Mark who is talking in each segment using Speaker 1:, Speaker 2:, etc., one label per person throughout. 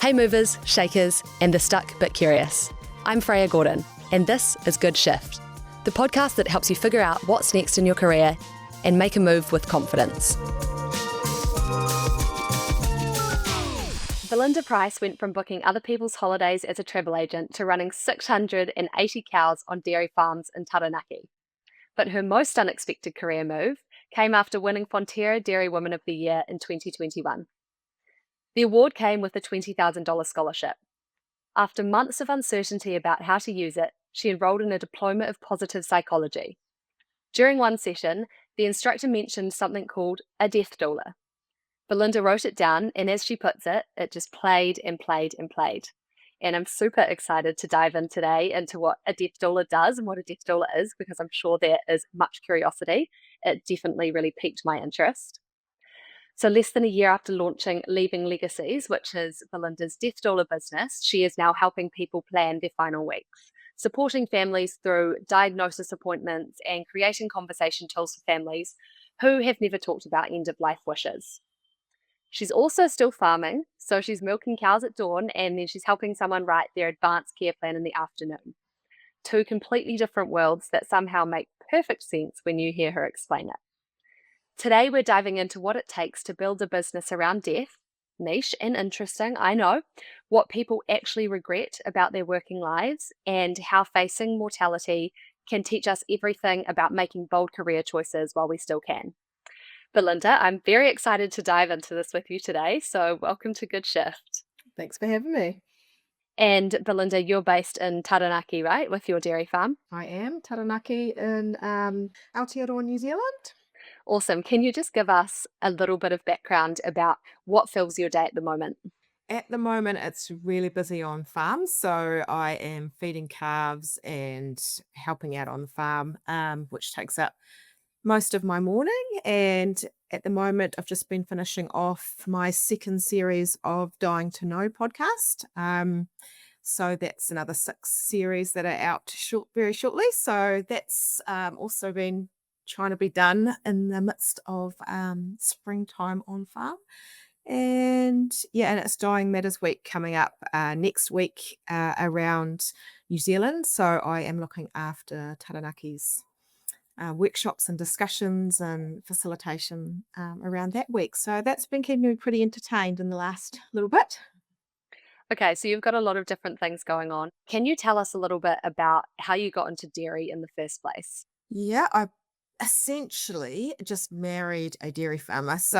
Speaker 1: Hey movers, shakers, and the stuck but curious. I'm Freya Gordon, and this is Good Shift, the podcast that helps you figure out what's next in your career and make a move with confidence. Belinda Price went from booking other people's holidays as a travel agent to running 680 cows on dairy farms in Taranaki. But her most unexpected career move came after winning Fonterra Dairy Woman of the Year in 2021. The award came with a $20,000 scholarship. After months of uncertainty about how to use it, she enrolled in a diploma of positive psychology. During one session, the instructor mentioned something called a death doula. Belinda wrote it down, and as she puts it, it just played and played and played. And I'm super excited to dive in today into what a death doula does and what a death doula is, because I'm sure there is much curiosity. It definitely really piqued my interest. So less than a year after launching Leaving Legacies, which is Belinda's death doula business, she is now helping people plan their final weeks, supporting families through diagnosis appointments and creating conversation tools for families who have never talked about end-of-life wishes. She's also still farming, so she's milking cows at dawn and then she's helping someone write their advanced care plan in the afternoon. Two completely different worlds that somehow make perfect sense when you hear her explain it. Today, we're diving into what it takes to build a business around death, niche and interesting, I know, what people actually regret about their working lives, and how facing mortality can teach us everything about making bold career choices while we still can. Belinda, I'm very excited to dive into this with you today, so welcome to Good Shift.
Speaker 2: Thanks for having me.
Speaker 1: And Belinda, you're based in Taranaki, right, with your dairy farm?
Speaker 2: I am Taranaki in Aotearoa, New Zealand.
Speaker 1: Awesome. Can you just give us a little bit of background about what fills your day at the moment?
Speaker 2: At the moment, it's really busy on farm, so I am feeding calves and helping out on the farm, which takes up most of my morning. And at the moment, I've just been finishing off my second series of Dying to Know podcast. So that's another 6 series that are out very shortly. So that's also been trying to be done in the midst of springtime on farm. And it's Dying Matters Week coming up next week around New Zealand. So I am looking after Taranaki's workshops and discussions and facilitation around that week. So that's been keeping me pretty entertained in the last little bit.
Speaker 1: Okay, so you've got a lot of different things going on. Can you tell us a little bit about how you got into dairy in the first place?
Speaker 2: Yeah, I essentially just married a dairy farmer. So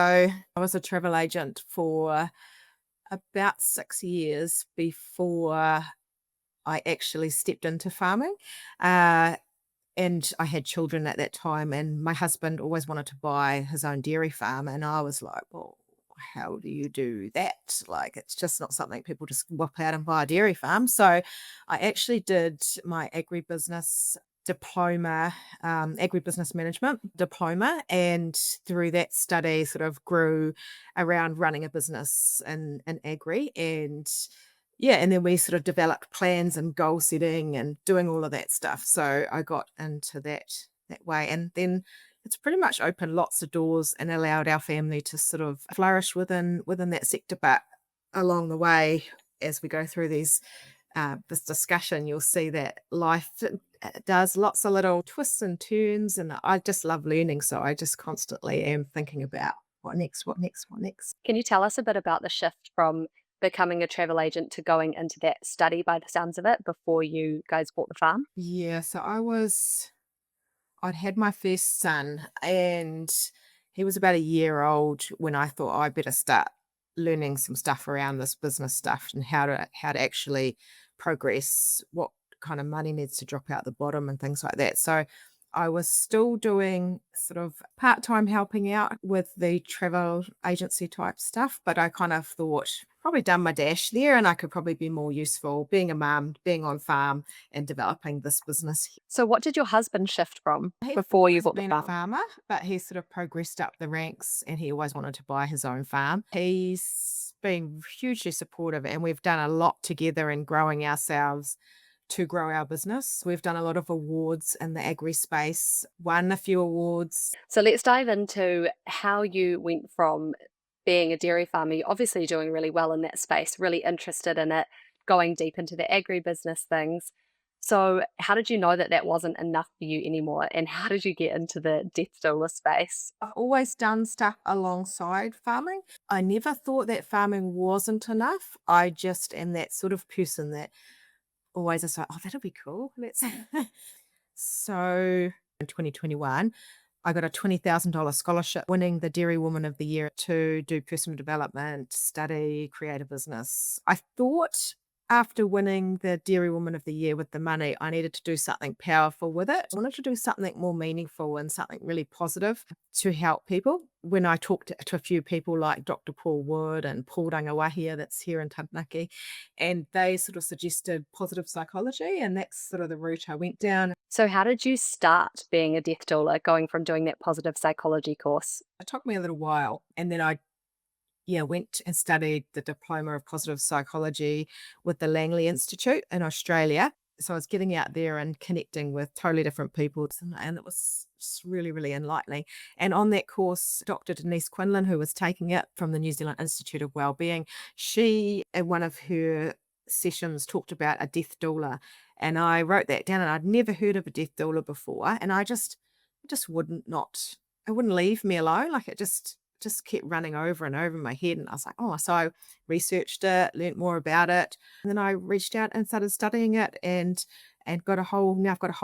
Speaker 2: I was a travel agent for about 6 years before I actually stepped into farming. And I had children at that time, and my husband always wanted to buy his own dairy farm. And I was like, well, how do you do that? Like, it's just not something people just whip out and buy a dairy farm. So I actually did my agribusiness diploma, agribusiness management diploma. And through that study sort of grew around running a business in agri. And then we sort of developed plans and goal setting and doing all of that stuff. So I got into that way. And then it's pretty much opened lots of doors and allowed our family to sort of flourish within that sector. But along the way, as we go through this discussion, you'll see that life does lots of little twists and turns. And I just love learning. So I just constantly am thinking about what next.
Speaker 1: Can you tell us a bit about the shift from becoming a travel agent to going into that study by the sounds of it before you guys bought the farm?
Speaker 2: Yeah, so I'd had my first son, and he was about a year old when I thought I better start learning some stuff around this business stuff and how to actually progress, what kind of money needs to drop out the bottom and things like that. So I was still doing sort of part-time helping out with the travel agency type stuff, but I kind of thought probably done my dash there and I could probably be more useful being a mum, being on farm and developing this business.
Speaker 1: So what did your husband shift from
Speaker 2: He's
Speaker 1: before you bought the
Speaker 2: been a
Speaker 1: farm?
Speaker 2: farmer, but he sort of progressed up the ranks and he always wanted to buy his own farm. He's been hugely supportive and we've done a lot together in growing ourselves to grow our business. We've done a lot of awards in the agri space, won a few awards.
Speaker 1: So let's dive into how you went from being a dairy farmer, you're obviously doing really well in that space, really interested in it, going deep into the agribusiness things. So, how did you know that that wasn't enough for you anymore? And how did you get into the death doula space?
Speaker 2: I've always done stuff alongside farming. I never thought that farming wasn't enough. I just am that sort of person that always is like, oh, that'll be cool. Let's. So in 2021, I got a $20,000 scholarship, winning the Dairy Woman of the Year to do personal development, study, create a business. I thought after winning the Dairy Woman of the Year with the money, I needed to do something powerful with it. I wanted to do something more meaningful and something really positive to help people. When I talked to a few people like Dr. Paul Wood and Paul Rangawahia, that's here in Taranaki, and they sort of suggested positive psychology, and that's sort of the route I went down.
Speaker 1: So, how did you start being a death doula, going from doing that positive psychology course?
Speaker 2: It took me a little while, and then I went and studied the diploma of positive psychology with the Langley Institute in Australia. So I was getting out there and connecting with totally different people, and it was just really, really enlightening. And on that course, Dr. Denise Quinlan, who was taking it from the New Zealand Institute of Wellbeing, she, in one of her sessions, talked about a death doula. And I wrote that down, and I'd never heard of a death doula before. And I just wouldn't not, it wouldn't leave me alone. Like it just kept running over and over in my head. And I was like, oh, so I researched it, learnt more about it. And then I reached out and started studying it, and now I've got a whole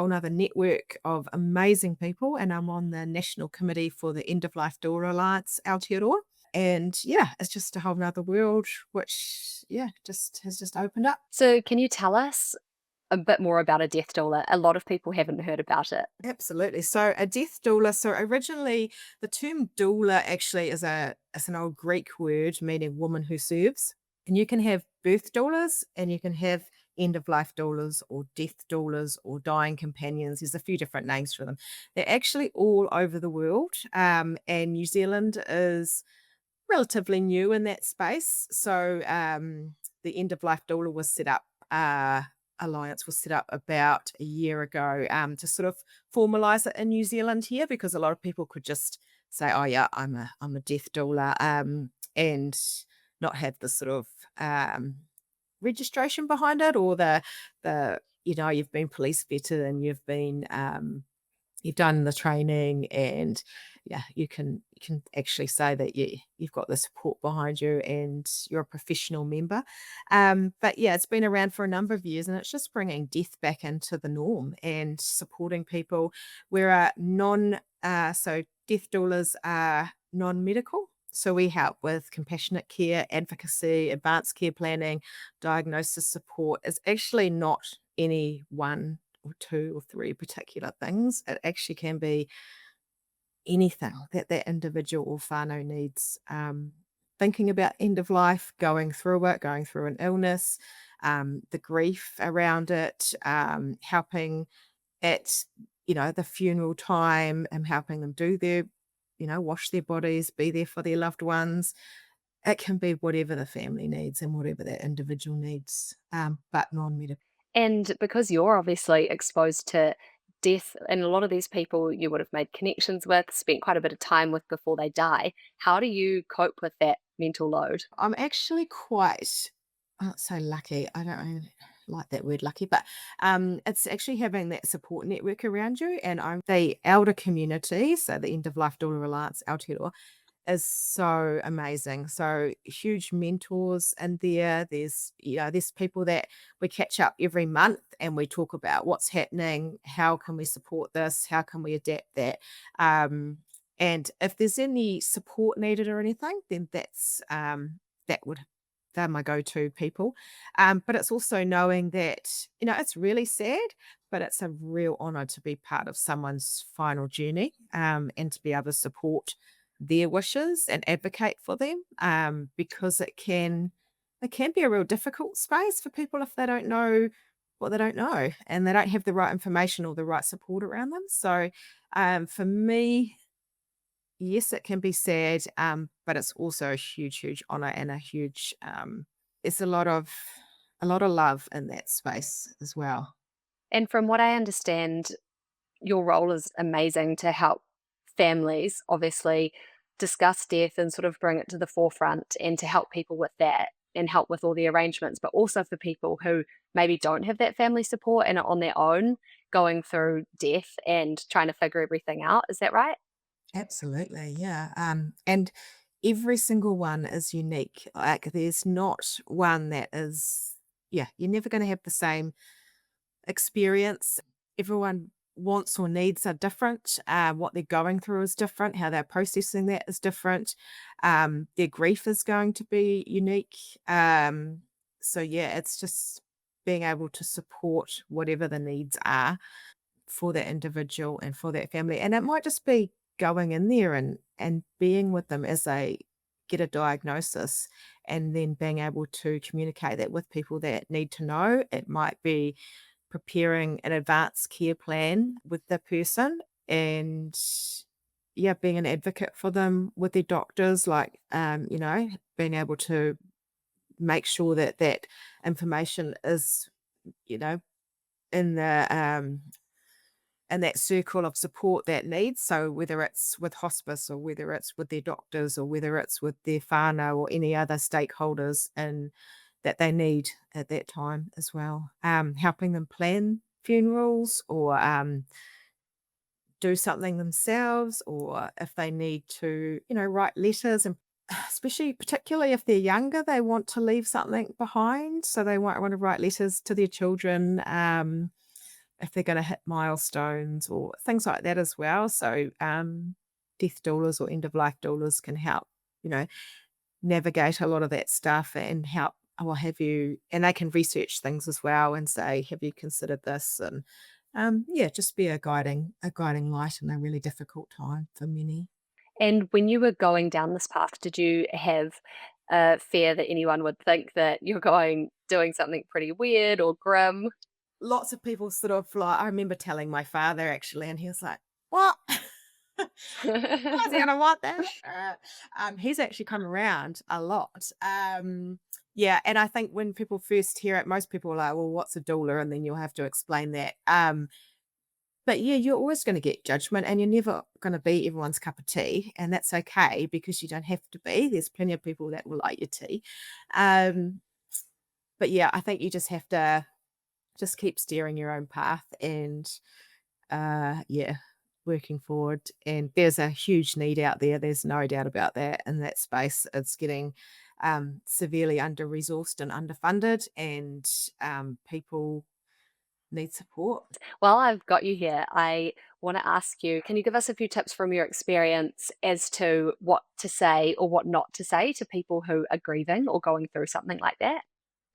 Speaker 2: nother network of amazing people. And I'm on the national committee for the End of Life Doula Alliance Aotearoa. And yeah, it's just a whole nother world, which just has just opened up.
Speaker 1: So, can you tell us a bit more about a death doula? A lot of people haven't heard about it.
Speaker 2: Absolutely. So a death doula. So originally, the term doula actually is an old Greek word meaning woman who serves. And you can have birth doulas, and you can have end of life doulas or death doulas or dying companions. There's a few different names for them. They're actually all over the world. And New Zealand is relatively new in that space. So the end of life doula was set up. Alliance was set up about a year ago, to sort of formalize it in New Zealand here, because a lot of people could just say, "Oh yeah, I'm a death doula," and not have the sort of registration behind it, or the you've been police vetted, and you've done the training, and yeah, you can actually say that you've got the support behind you and you're a professional member. But yeah, it's been around for a number of years, and it's just bringing death back into the norm and supporting people. We're a non so death doulas are non-medical. So we help with compassionate care, advocacy, advanced care planning, diagnosis support. It's actually not any one or two or three particular things. It actually can be anything that that individual or whānau needs. Thinking about end of life, going through it, going through an illness, the grief around it, helping at the funeral time, and helping them do their wash their bodies, be there for their loved ones. It can be whatever the family needs and whatever that individual needs, but non-medical.
Speaker 1: And because you're obviously exposed to death, and a lot of these people you would have made connections with, spent quite a bit of time with before they die, how do you cope with that mental load?
Speaker 2: I'm actually quite, I don't say lucky. I don't really like that word lucky, but it's actually having that support network around you. And I'm the elder community, so the End of Life Doula Alliance Aotearoa, is so amazing. So huge mentors in there. There's people that we catch up every month, and we talk about what's happening, how can we support this, how can we adapt that. And if there's any support needed or anything, then that would they're my go-to people. But it's also knowing that, it's really sad, but it's a real honor to be part of someone's final journey, and to be able to support their wishes and advocate for them, because it can be a real difficult space for people if they don't know what they don't know, and they don't have the right information or the right support around them. So for me, yes, it can be sad, but it's also a huge, huge honor, and a huge it's a lot of love in that space as well.
Speaker 1: And from what I understand, your role is amazing to help families, obviously, discuss death and sort of bring it to the forefront and to help people with that and help with all the arrangements, but also for people who maybe don't have that family support and are on their own going through death and trying to figure everything out. Is that right?
Speaker 2: Absolutely, yeah. And every single one is unique. Like there's not one that is, yeah, you're never going to have the same experience. Everyone wants or needs are different. What they're going through is different. How they're processing that is different. Their grief is going to be unique. So yeah, it's just being able to support whatever the needs are for that individual and for that family. And it might just be going in there and being with them as they get a diagnosis and then being able to communicate that with people that need to know. It might be preparing an advanced care plan with the person and yeah, being an advocate for them with their doctors, like being able to make sure that that information is, you know, in the and that circle of support that needs. So whether it's with hospice or whether it's with their doctors or whether it's with their whānau or any other stakeholders and that they need at that time as well. Helping them plan funerals or do something themselves or if they need to, write letters and especially particularly if they're younger, they want to leave something behind. So they might want to write letters to their children. If they're gonna hit milestones or things like that as well. So, death doulas or end of life doulas can help, you know, navigate a lot of that stuff and help or have you and they can research things as well and say, "Have you considered this?" And, yeah, just be a guiding light in a really difficult time for many.
Speaker 1: And when you were going down this path, did you have a fear that anyone would think that you're doing something pretty weird or grim?
Speaker 2: Lots of people sort of like I remember telling my father actually, and he was like, "What?" Why's he gonna want that? He's actually come around a lot. Yeah, and I think when people first hear it, most people are like, "Well, what's a doula?" And then you'll have to explain that. But yeah, you're always going to get judgment, and you're never going to be everyone's cup of tea, and that's okay because you don't have to be. There's plenty of people that will like your tea. Um, but yeah, I think you just have to just keep steering your own path and yeah, working forward. And there's a huge need out there. There's no doubt about that. In that space, it's getting severely under resourced and underfunded, and people need support.
Speaker 1: While I've got you here, I want to ask you, can you give us a few tips from your experience as to what to say or what not to say to people who are grieving or going through something like that?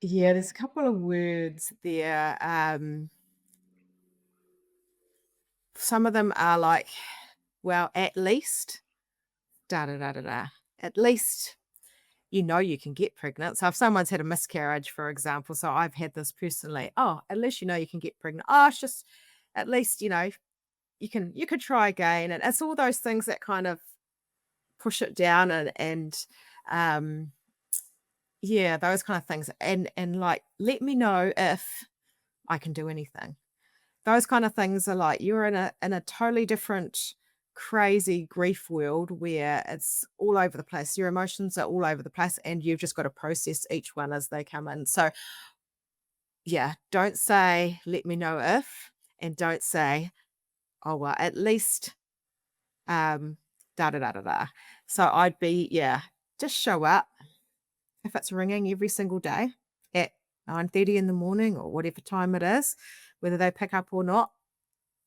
Speaker 2: Yeah, there's a couple of words there. Some of them are like, well, at least, da da da da da. At least you can get pregnant. So if someone's had a miscarriage, for example, so I've had this personally, oh, at least you can get pregnant. Oh, it's just at least, you could try again. And it's all those things that kind of push it down and um yeah, those kind of things. And like, let me know if I can do anything. Those kind of things are like you're in a totally different crazy grief world where it's all over the place. Your emotions are all over the place and you've just got to process each one as they come in. So yeah, don't say let me know if and don't say, oh well, at least um da da da da da. So I'd be, yeah, just show up if it's ringing every single day at 9:30 in the morning or whatever time it is, whether they pick up or not.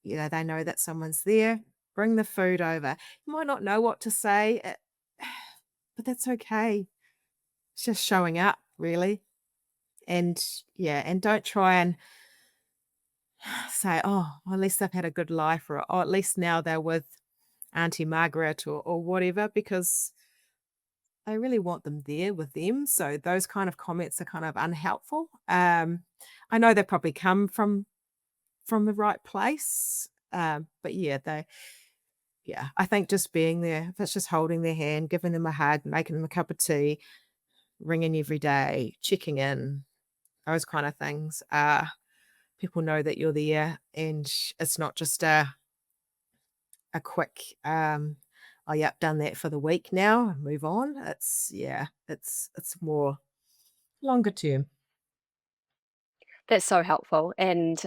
Speaker 2: They know that someone's there. Bring the food over. You might not know what to say, but that's okay. It's just showing up, really. And yeah, and don't try and say, oh, well, at least they've had a good life, or oh, at least now they're with Auntie Margaret or whatever, because I really want them there with them. So those kind of comments are kind of unhelpful. I know they probably come from the right place. But yeah, yeah, I think just being there, if it's just holding their hand, giving them a hug, making them a cup of tea, ringing every day, checking in, those kind of things. People know that you're there and it's not just a quick "Oh, yep, done that for the week now, and move on." It's more longer term.
Speaker 1: That's so helpful, and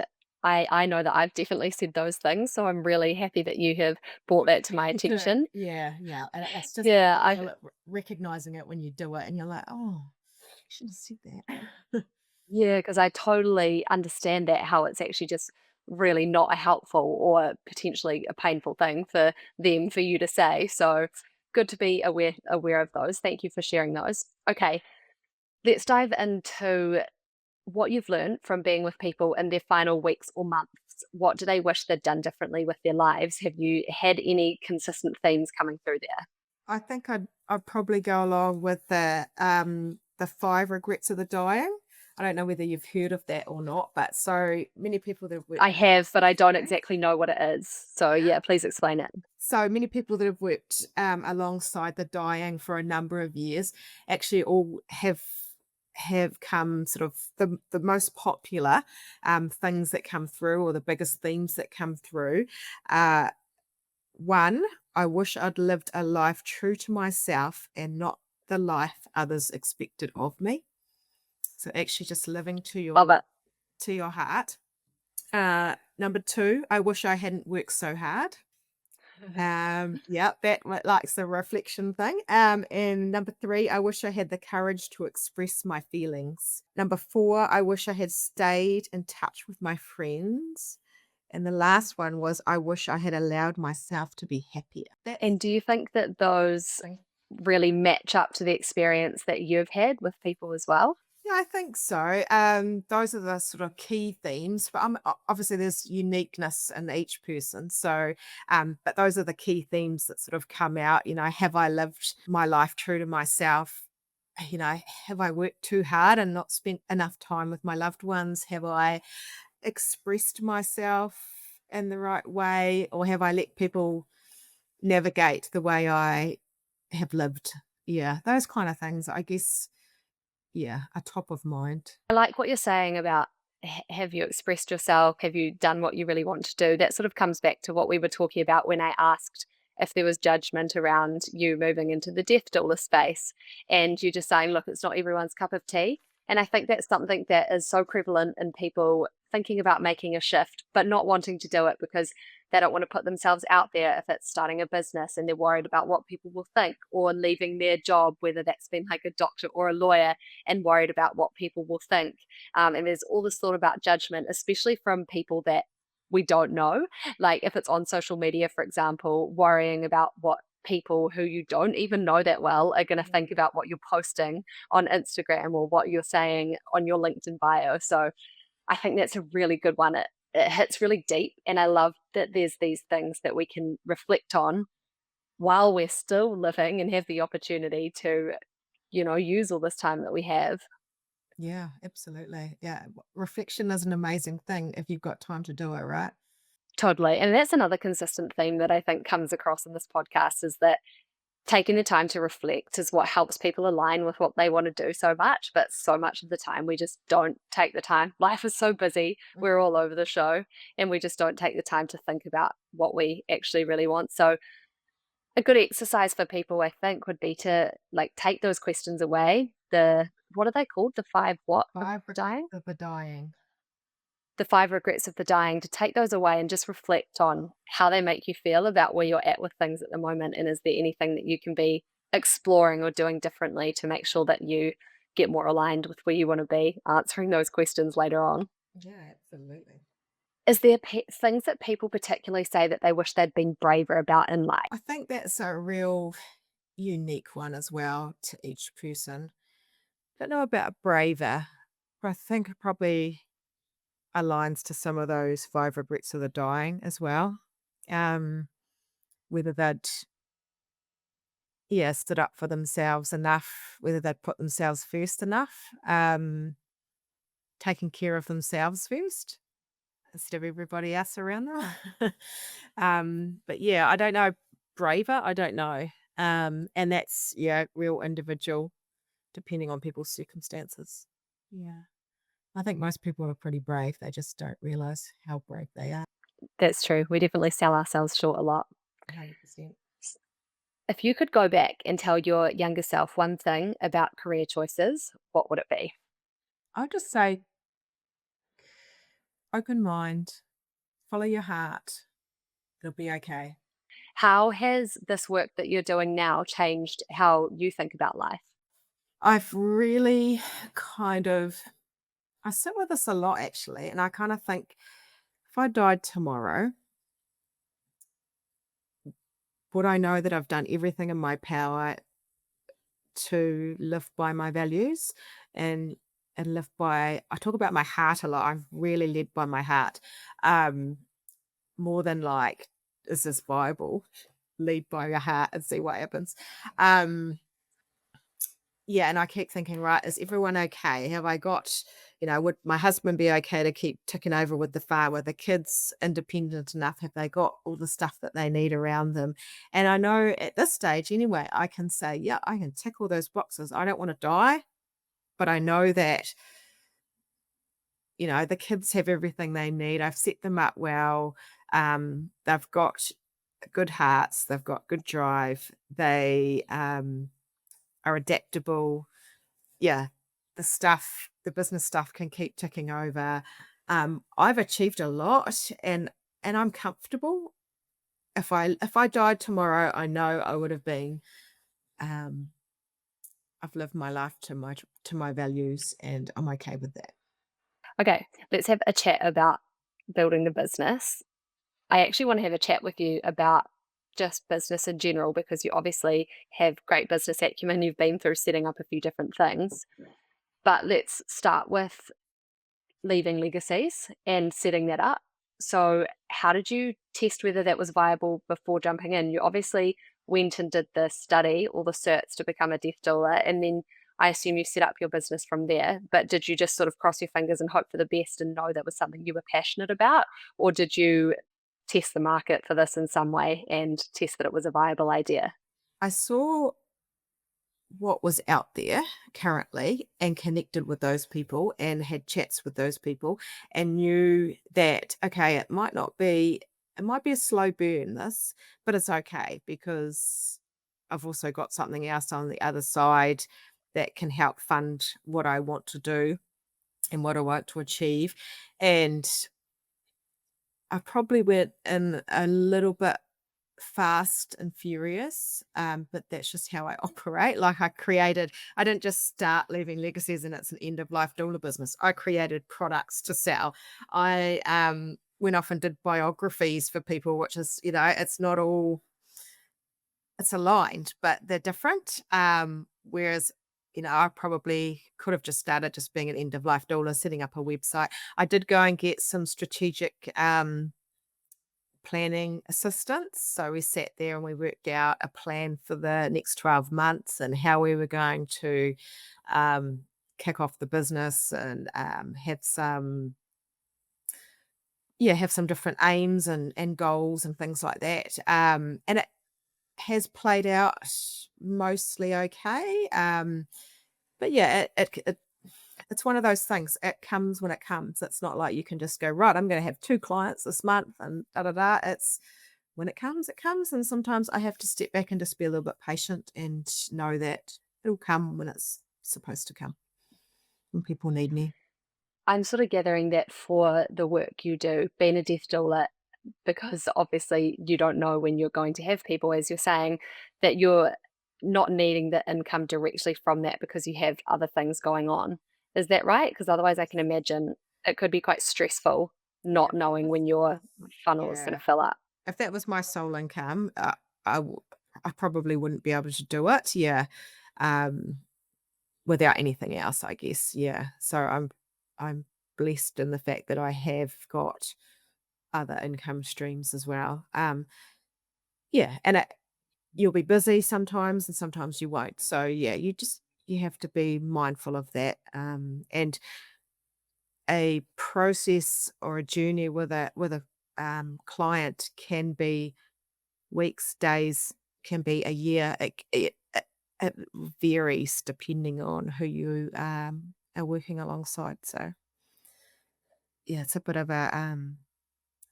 Speaker 1: I know that I've definitely said those things, so I'm really happy that you have brought that to my attention.
Speaker 2: Yeah, yeah, and it's just
Speaker 1: Yeah,
Speaker 2: you
Speaker 1: I
Speaker 2: feel it recognizing it when you do it, and you're like, "Oh, I should have said that."
Speaker 1: Yeah, because I totally understand that, how it's actually just really not a helpful or potentially a painful thing for them for you to say, so good to be aware of those. Thank you for sharing those. Okay, let's dive into what you've learned from being with people in their final weeks or months. What do they wish they'd done differently with their lives? Have you had any consistent themes coming through there?
Speaker 2: I think I'd probably go along with the 5 regrets of the dying. I don't know whether you've heard of that or not, but so many people that have worked
Speaker 1: I have, but I don't exactly know what it is. So yeah, please explain it.
Speaker 2: so many people that have worked alongside the dying for a number of years actually all have come sort of the most popular things that come through, or the biggest themes that come through. uh, One, I wish I'd lived a life true to myself and not the life others expected of me. So actually just living
Speaker 1: Love it.
Speaker 2: to your heart. Number two, I wish I hadn't worked so hard. Yeah, likes the reflection thing. And number three, I wish I had the courage to express my feelings. Number four, I wish I had stayed in touch with my friends. And the last one was, I wish I had allowed myself to be happier. That's
Speaker 1: And do you think that those
Speaker 2: thing.
Speaker 1: really match up to the experience that you've had with people as well?
Speaker 2: Yeah, I think so. Those are the sort of key themes, but obviously there's uniqueness in each person. So, but those are the key themes that sort of come out. Have I lived my life true to myself? Have I worked too hard and not spent enough time with my loved ones? Have I expressed myself in the right way, or have I let people navigate the way I have lived? Yeah, those kind of things, I guess, yeah, are top of mind.
Speaker 1: I like what you're saying about have you expressed yourself? Have you done what you really want to do? That sort of comes back to what we were talking about when I asked if there was judgment around you moving into the death doula space. And you just saying, look, it's not everyone's cup of tea. And I think that's something that is so prevalent in people thinking about making a shift, but not wanting to do it because they don't want to put themselves out there if it's starting a business and they're worried about what people will think, or leaving their job, whether that's been like a doctor or a lawyer, and worried about what people will think. And there's all this thought about judgment, especially from people that we don't know. Like if it's on social media, for example, worrying about what people who you don't even know that well are going to think about what you're posting on Instagram or what you're saying on your LinkedIn bio. So I think that's a really good one. It hits really deep. And I love that there's these things that we can reflect on while we're still living and have the opportunity to, use all this time that we have.
Speaker 2: Yeah, absolutely. Yeah, reflection is an amazing thing if you've got time to do it, right?
Speaker 1: Totally. And that's another consistent theme that I think comes across in this podcast is that taking the time to reflect is what helps people align with what they want to do so much. But so much of the time, we just don't take the time. Life is so busy. We're all over the show, and we just don't take the time to think about what we actually really want. So, a good exercise for people, I think, would be to like take those questions away. What are they called? The five what of
Speaker 2: 5
Speaker 1: dying?
Speaker 2: regrets of the dying.
Speaker 1: The 5 regrets of the dying, to take those away and just reflect on how they make you feel about where you're at with things at the moment, and is there anything that you can be exploring or doing differently to make sure that you get more aligned with where you wanna be, answering those questions later on.
Speaker 2: Yeah, absolutely.
Speaker 1: Is there things that people particularly say that they wish they'd been braver about in life?
Speaker 2: I think that's a real unique one as well to each person. Don't know about braver, but I think it probably aligns to some of those 5 regrets of the dying as well. Um, Whether they'd, yeah, stood up for themselves enough, whether they'd put themselves first enough, taking care of themselves first instead of everybody else around them. But yeah, I don't know. Braver, I don't know. And that's, yeah, real individual depending on people's circumstances. Yeah. I think most people are pretty brave. They just don't realize how brave they are.
Speaker 1: That's true. We definitely sell ourselves short a lot.
Speaker 2: 100%.
Speaker 1: If you could go back and tell your younger self one thing about career choices, what would it be?
Speaker 2: I'll just say open mind, follow your heart. It'll be okay.
Speaker 1: How has this work that you're doing now changed how you think about life?
Speaker 2: I've really kind of I sit with this a lot actually, and I kind of think if I died tomorrow, would I know that I've done everything in my power to live by my values and live by I talk about my heart a lot. I've really led by my heart. Um More than like, is this Bible? Lead by your heart and see what happens. Um Yeah, and I keep thinking, right, is everyone okay? Have I got, would my husband be okay to keep ticking over with the farm? Are the kids independent enough? Have they got all the stuff that they need around them? And I know at this stage, anyway, I can say, yeah, I can tick all those boxes. I don't want to die, but I know that, the kids have everything they need. I've set them up well. They've got good hearts. They've got good drive. They are adaptable. Yeah, the business stuff can keep ticking over. I've achieved a lot and I'm comfortable. If I died tomorrow, I know I would have been um I've lived my life to my values and I'm okay with that.
Speaker 1: Okay, let's have a chat about building the business. I actually want to have a chat with you about just business in general because you obviously have great business acumen. You've been through setting up a few different things. But let's start with leaving legacies and setting that up. So, how did you test whether that was viable before jumping in? You obviously went and did the study, all the certs to become a death doula, and then I assume you set up your business from there. But did you just sort of cross your fingers and hope for the best and know that was something you were passionate about? Or did you test the market for this in some way and test that it was a viable idea?
Speaker 2: I saw what was out there currently and connected with those people and had chats with those people and knew that okay it might be a slow burn this, but it's okay because I've also got something else on the other side that can help fund what I want to do and what I want to achieve. And I probably went in a little bit fast and furious, but that's just how I operate. Like I didn't just start leaving legacies and it's an end of life doula business. I created products to sell. I went off and did biographies for people, which is, it's not all it's aligned, but they're different. Whereas, I probably could have just started just being an end of life doula, setting up a website. I did go and get some strategic planning assistance. So we sat there and we worked out a plan for the next 12 months and how we were going to um, kick off the business and have some different aims and goals and things like that. And it has played out mostly okay. But yeah, it's one of those things. It comes when it comes. It's not like you can just go, right, I'm going to have 2 clients this month and da da da. It's when it comes, it comes. And sometimes I have to step back and just be a little bit patient and know that it'll come when it's supposed to come, when people need me.
Speaker 1: I'm sort of gathering that for the work you do, being a death doula, because obviously you don't know when you're going to have people, as you're saying, that you're not needing the income directly from that because you have other things going on. Is that right? Because otherwise, I can imagine it could be quite stressful
Speaker 2: Yeah.
Speaker 1: not knowing when your funnel is going
Speaker 2: Yeah.
Speaker 1: to fill up.
Speaker 2: If that was my sole income, I, w- I probably wouldn't be able to do it. Yeah. Um, Without anything else, I guess. Yeah. So I'm blessed in the fact that I have got other income streams as well. Yeah, and you'll be busy sometimes and sometimes you won't. So yeah, you have to be mindful of that. And a process or a journey with a client can be weeks, days, can be a year. It varies depending on who you are working alongside. So yeah, it's a bit of a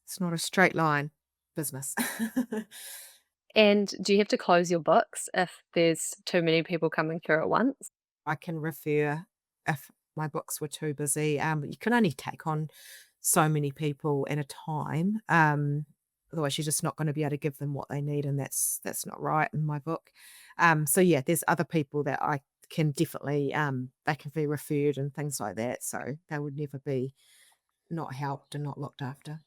Speaker 2: it's not a straight line business.
Speaker 1: And do you have to close your books if there's too many people coming through at once?
Speaker 2: I can refer if my books were too busy. You can only take on so many people at a time. Otherwise, you're just not going to be able to give them what they need, and that's not right in my book. So yeah, there's other people that I can definitely they can be referred and things like that. So they would never be not helped and not looked after.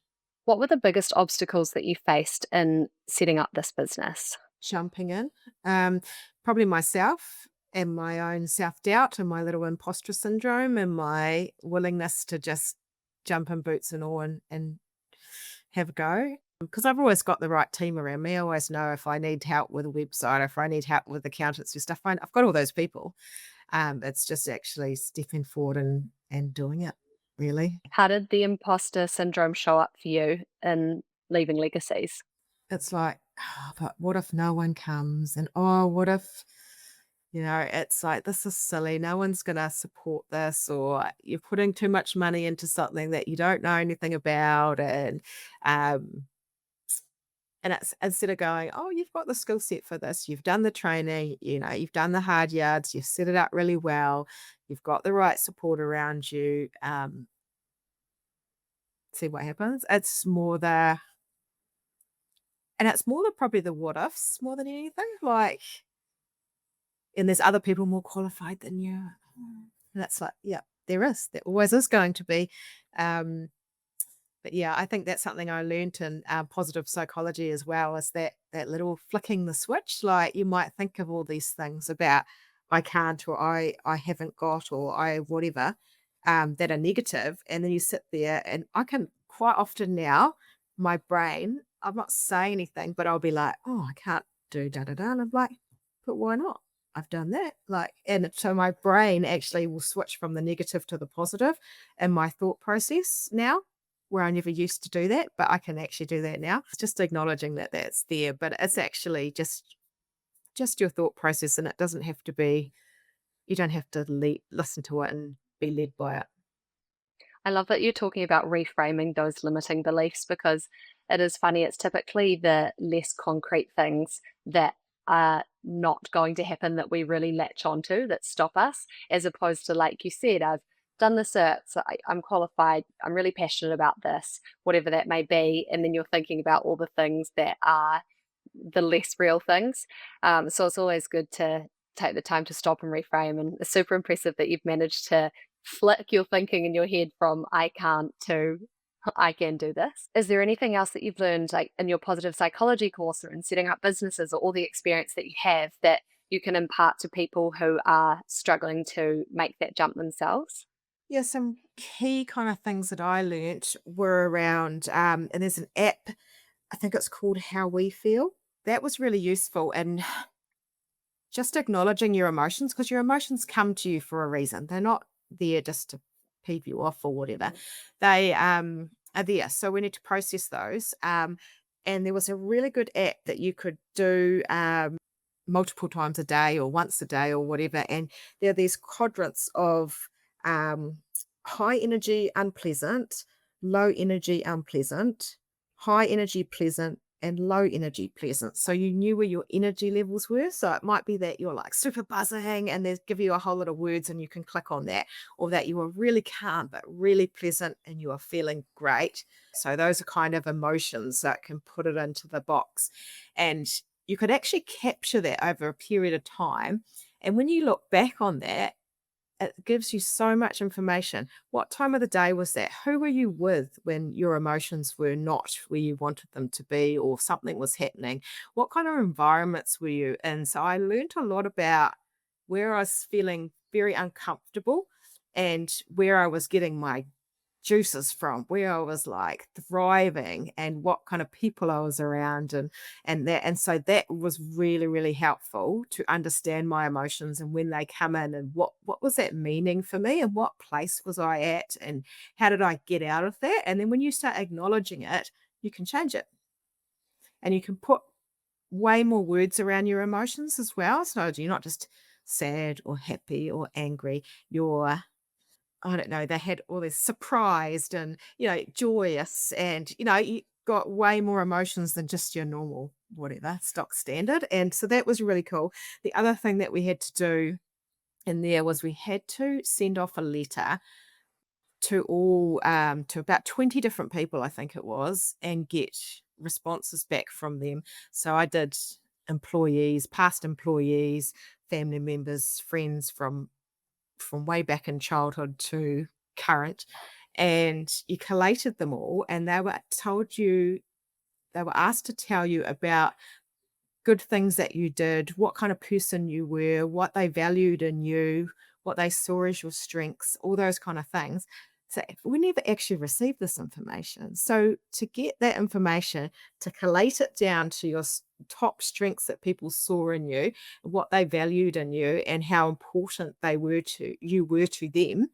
Speaker 1: What were the biggest obstacles that you faced in setting up this business?
Speaker 2: Jumping in. Um, Probably myself and my own self-doubt and my little imposter syndrome and my willingness to just jump in boots and all and have a go. Because I've always got the right team around me. I always know if I need help with a website, if I need help with accountancy stuff, I've got all those people. It's just actually stepping forward and doing it, really.
Speaker 1: How did the imposter syndrome show up for you in leaving legacies?
Speaker 2: It's like, "Oh, but what if no one comes?" And, "Oh, what if" it's like, "This is silly. No one's gonna support this," or "You're putting too much money into something that you don't know anything about," um, and it's instead of going, "Oh, you've got the skill set for this. You've done the training, you've done the hard yards, you've set it up really well, you've got the right support around you, see what happens." It's more the probably the what ifs more than anything, like, and there's other people more qualified than you. And that's like, yeah, there always is going to be. Um, but yeah, I think that's something I learnt in positive psychology as well, is that little flicking the switch. Like you might think of all these things about I can't or I haven't got or I whatever that are negative, and then you sit there and I can quite often now my brain I'm not saying anything, but I'll be like, oh, I can't do da da da, and I'm like, but why not? I've done that. Like, and so my brain actually will switch from the negative to the positive in my thought process now, where I never used to do that, but I can actually do that now. It's just acknowledging that that's there, but it's actually just your thought process, and it doesn't have to be. You don't have to listen to it and be led by it.
Speaker 1: I love that you're talking about reframing those limiting beliefs because it is funny. It's typically the less concrete things that are not going to happen that we really latch onto that stop us, as opposed to, like you said, I've done the cert, so I'm qualified, I'm really passionate about this, whatever that may be. And then you're thinking about all the things that are the less real things. So it's always good to take the time to stop and reframe. And it's super impressive that you've managed to flick your thinking in your head from I can't to I can do this. Is there anything else that you've learned, like in your positive psychology course or in setting up businesses or all the experience that you have that you can impart to people who are struggling to make that jump themselves?
Speaker 2: Yeah, some key kind of things that I learnt were around, and there's an app, I think it's called How We Feel. That was really useful, and just acknowledging your emotions, because your emotions come to you for a reason. They're not there just to peeve you off or whatever. They are there. So we need to process those. And there was a really good app that you could do multiple times a day or once a day or whatever. And there are these quadrants of um, high energy, unpleasant, low energy, unpleasant, high energy, pleasant, and low energy pleasant. So you knew where your energy levels were. So it might be that you're like super buzzing and they give you a whole lot of words and you can click on that, or that you are really calm but really pleasant and you are feeling great. So those are kind of emotions that can put it into the box. And you could actually capture that over a period of time. And when you look back on that, it gives you so much information. What time of the day was that? Who were you with when your emotions were not where you wanted them to be or something was happening? What kind of environments were you in? So I learned a lot about where I was feeling very uncomfortable and where I was getting my juices from, where I was like thriving and what kind of people I was around and so that was really, really helpful to understand my emotions and when they come in and what was that meaning for me and what place was I at and how did I get out of that? And then when you start acknowledging it, you can change it and you can put way more words around your emotions as well. So you're not just sad or happy or angry. You're I don't know, they had all this surprised and, joyous and, you got way more emotions than just your normal. whatever, stock standard. And so that was really cool. The other thing that we had to do in there was we had to send off a letter to all to about 20 different people, I think it was, and get responses back from them. So I did employees, past employees, family members, friends from way back in childhood to current, and you collated them all, and they were asked to tell you about good things that you did, what kind of person you were, what they valued in you, what they saw as your strengths, all those kind of things. So we never actually received this information. So to get that information, to collate it down to your top strengths that people saw in you, what they valued in you, and how important you were to them,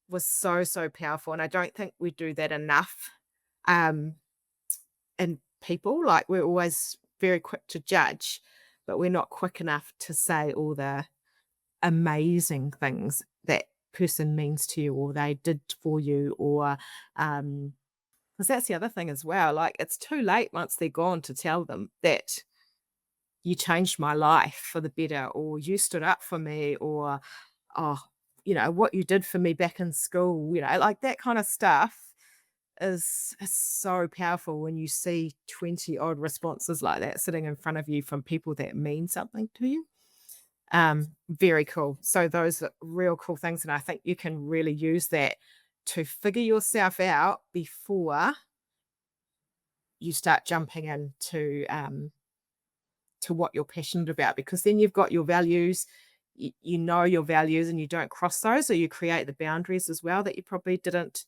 Speaker 2: was so, so powerful. And I don't think we do that enough. Um, in people. Like, we're always very quick to judge, but we're not quick enough to say all the amazing things that person means to you or they did for you, or because that's the other thing as well. Like, it's too late once they're gone to tell them that you changed my life for the better, or you stood up for me, or oh, what you did for me back in school, like that kind of stuff is so powerful when you see 20 odd responses like that sitting in front of you from people that mean something to you. Very cool. So those are real cool things, and I think you can really use that to figure yourself out before you start jumping into to what you're passionate about, because then you've got your values. You know your values, and you don't cross those, or you create the boundaries as well that you probably didn't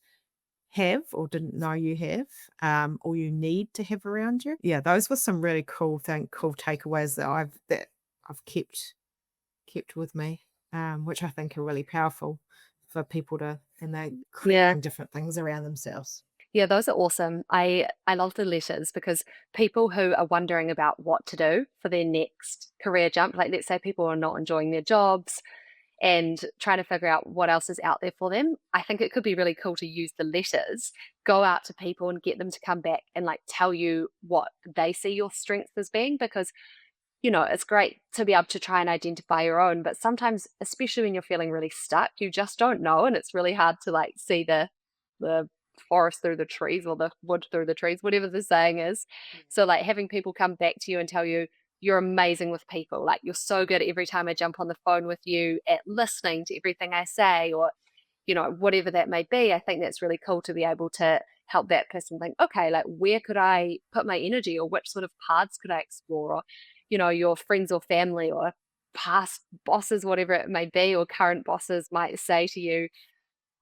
Speaker 2: have or didn't know you have, or you need to have around you. Yeah, those were some really cool takeaways that I've kept with me, which I think are really powerful for people to, and they
Speaker 1: Yeah.
Speaker 2: creating different things around themselves.
Speaker 1: Yeah, those are awesome. I love the letters because people who are wondering about what to do for their next career jump, like let's say people are not enjoying their jobs and trying to figure out what else is out there for them, I think it could be really cool to use the letters, go out to people and get them to come back and like tell you what they see your strengths as being, because it's great to be able to try and identify your own, but sometimes, especially when you're feeling really stuck, you just don't know, and it's really hard to like see the forest through the trees or the wood through the trees, whatever the saying is. So like having people come back to you and tell you you're amazing with people, like you're so good every time I jump on the phone with you at listening to everything I say, or whatever that may be. I think that's really cool to be able to help that person think, okay, like where could I put my energy, or which sort of paths could I explore, or, your friends or family or past bosses, whatever it may be, or current bosses might say to you,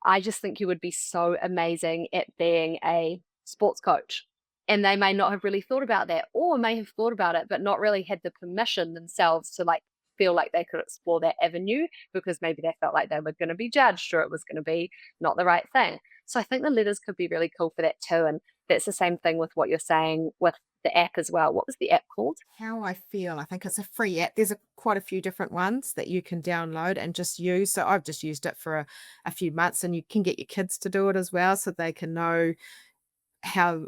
Speaker 1: I just think you would be so amazing at being a sports coach. And they may not have really thought about that, or may have thought about it, but not really had the permission themselves to like feel like they could explore that avenue, because maybe they felt like they were going to be judged or it was going to be not the right thing. So I think the letters could be really cool for that too. And that's the same thing with what you're saying with the app as well. What was the app called?
Speaker 2: How I feel, I think it's a free app. There's quite a few different ones that you can download and just use. So I've just used it for a few months, and you can get your kids to do it as well, so they can know how,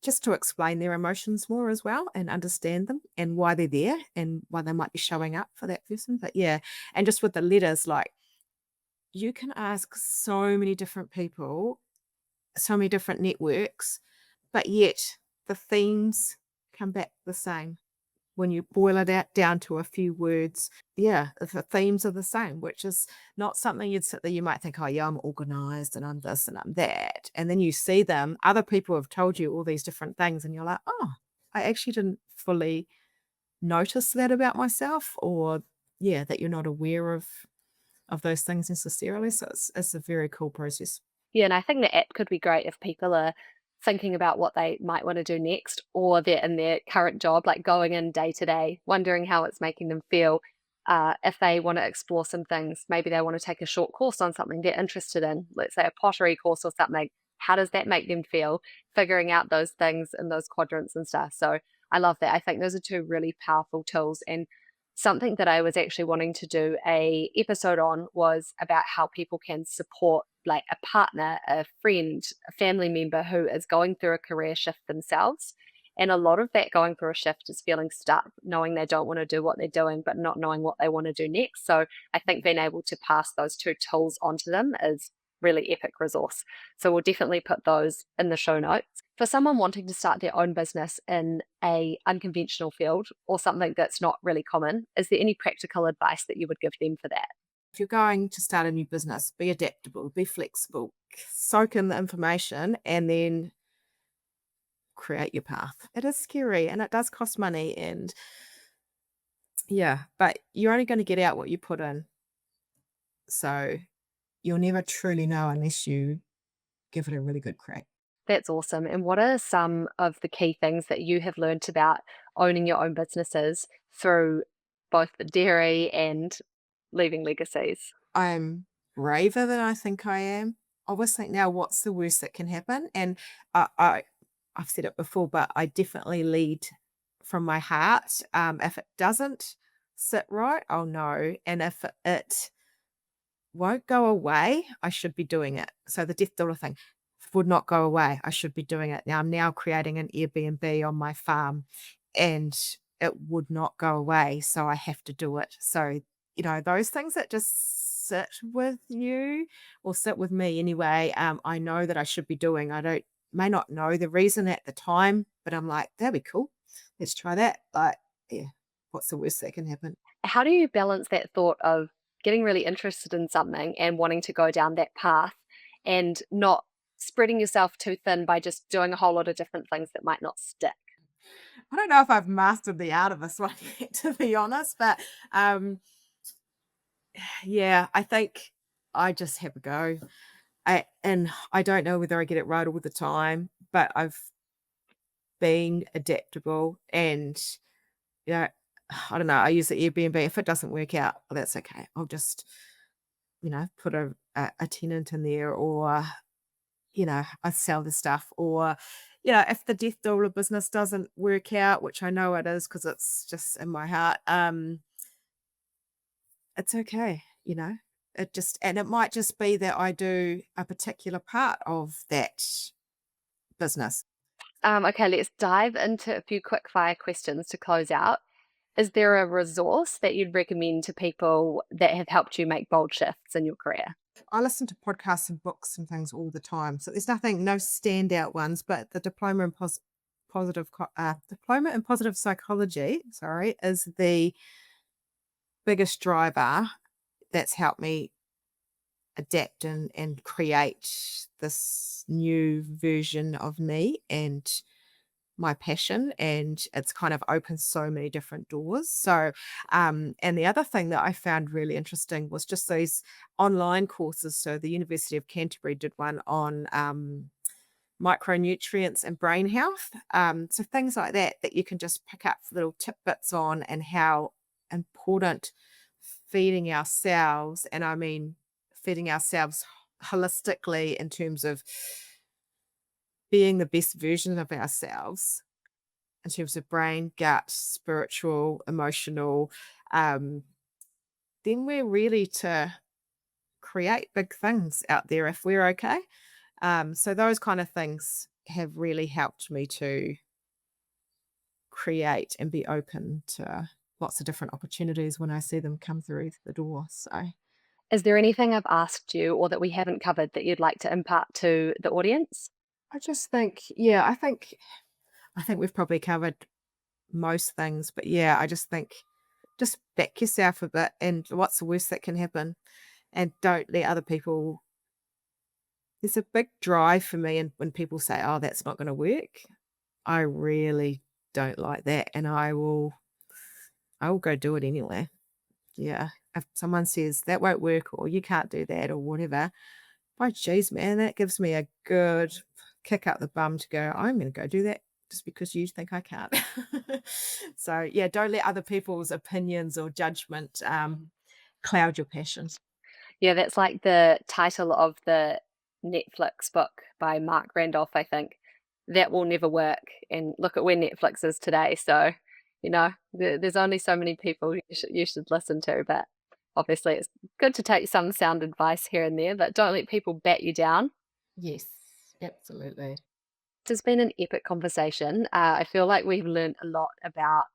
Speaker 2: just to explain their emotions more as well and understand them and why they're there and why they might be showing up for that person. But yeah, and just with the letters, like, you can ask so many different people, so many different networks, but yet the themes come back the same when you boil it out down to a few words. Yeah, the themes are the same, which is not something you'd sit there. You might think, oh, yeah, I'm organized and I'm this and I'm that. And then you see them, other people have told you all these different things, and you're like, oh, I actually didn't fully notice that about myself, or yeah, that you're not aware of those things necessarily. So it's a very cool process.
Speaker 1: Yeah, and I think the app could be great if people are thinking about what they might want to do next, or they're in their current job, like going in day to day, wondering how it's making them feel. If they want to explore some things, maybe they want to take a short course on something they're interested in, let's say a pottery course or something. How does that make them feel? Figuring out those things and those quadrants and stuff. So I love that. I think those are two really powerful tools. And something that I was actually wanting to do a episode on was about how people can support like a partner, a friend, a family member who is going through a career shift themselves. And a lot of that going through a shift is feeling stuck, knowing they don't want to do what they're doing, but not knowing what they want to do next. So I think being able to pass those two tools onto them is really epic resource. So we'll definitely put those in the show notes. For someone wanting to start their own business in a unconventional field or something that's not really common, is there any practical advice that you would give them for that?
Speaker 2: If you're going to start a new business, be adaptable, be flexible, soak in the information, and then create your path. It is scary and it does cost money. And yeah, but you're only going to get out what you put in. So you'll never truly know unless you give it a really good crack.
Speaker 1: That's awesome. And what are some of the key things that you have learned about owning your own businesses through both the dairy and leaving legacies?
Speaker 2: I'm braver than I think I am. I always think now, what's the worst that can happen? And I, I I've said it before, but I definitely lead from my heart. If it doesn't sit right, I'll know. And if it won't go away, I should be doing it. So the death doula thing would not go away. I should be doing it. Now I'm now creating an Airbnb on my farm and it would not go away. So I have to do it. So, those things that just sit with you or sit with me anyway, I know that I should be doing. I don't may not know the reason at the time, but I'm like, that'd be cool. Let's try that. Like, yeah, what's the worst that can happen?
Speaker 1: How do you balance that thought of getting really interested in something and wanting to go down that path and not spreading yourself too thin by just doing a whole lot of different things that might not stick?
Speaker 2: I don't know if I've mastered the art of this one yet, to be honest, but um, yeah, I think I just have a go. And I don't know whether I get it right all the time, but I've been adaptable and, you know, I don't know. I use the Airbnb. If it doesn't work out, well, that's okay. I'll just, put a tenant in there or, I sell the stuff or, if the death doula business doesn't work out, which I know it is because it's just in my heart, it's okay, and it might just be that I do a particular part of that business.
Speaker 1: Okay, let's dive into a few quick fire questions to close out. Is there a resource that you'd recommend to people that have helped you make bold shifts in your career?
Speaker 2: I listen to podcasts and books and things all the time, so there's nothing, no standout ones, but the diploma in positive psychology, sorry, is the biggest driver that's helped me adapt and create this new version of me and my passion, and it's kind of opened so many different doors. So and the other thing that I found really interesting was just these online courses. So the University of Canterbury did one on micronutrients and brain health, so things like that you can just pick up little tidbits on, and how important feeding ourselves, and I mean feeding ourselves holistically in terms of being the best version of ourselves in terms of brain, gut, spiritual, emotional, um, then we're really to create big things out there if we're okay. So those kind of things have really helped me to create and be open to lots of different opportunities when I see them come through the door. So
Speaker 1: Is there anything I've asked you or that we haven't covered that you'd like to impart to the audience?
Speaker 2: I just think, yeah, I think we've probably covered most things, but yeah, I just think just back yourself a bit and what's the worst that can happen? And don't let other people. There's a big drive for me, and when people say, "Oh, that's not gonna work," I really don't like that, and I will go do it anyway. Yeah. If someone says, "That won't work," or "You can't do that," or whatever, by jeez, man, that gives me a good kick up the bum to go, "I'm gonna go do that just because you think I can't." So, yeah, don't let other people's opinions or judgment, cloud your passion.
Speaker 1: Yeah, that's like the title of the Netflix book by Mark Randolph, I think. That will never work. And look at where Netflix is today. So, there's only so many people you should listen to. But obviously, it's good to take some sound advice here and there, but don't let people bat you down.
Speaker 2: Yes, absolutely.
Speaker 1: This has been an epic conversation. I feel like we've learned a lot about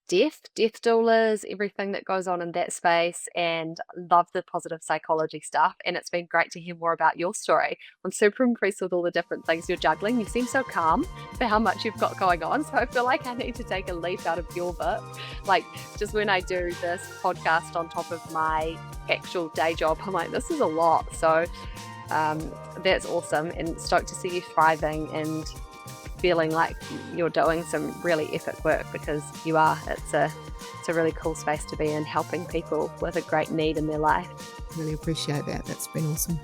Speaker 1: death doulas, everything that goes on in that space, and love the positive psychology stuff. And it's been great to hear more about your story. I'm super impressed with all the different things you're juggling. You seem so calm for how much you've got going on. So I feel like I need to take a leaf out of your book. Like, just when I do this podcast on top of my actual day job, I'm like, this is a lot. So that's awesome, and stoked to see you thriving and feeling like you're doing some really epic work, because you are. It's a really cool space to be in, helping people with a great need in their life.
Speaker 2: Really appreciate that. That's been awesome.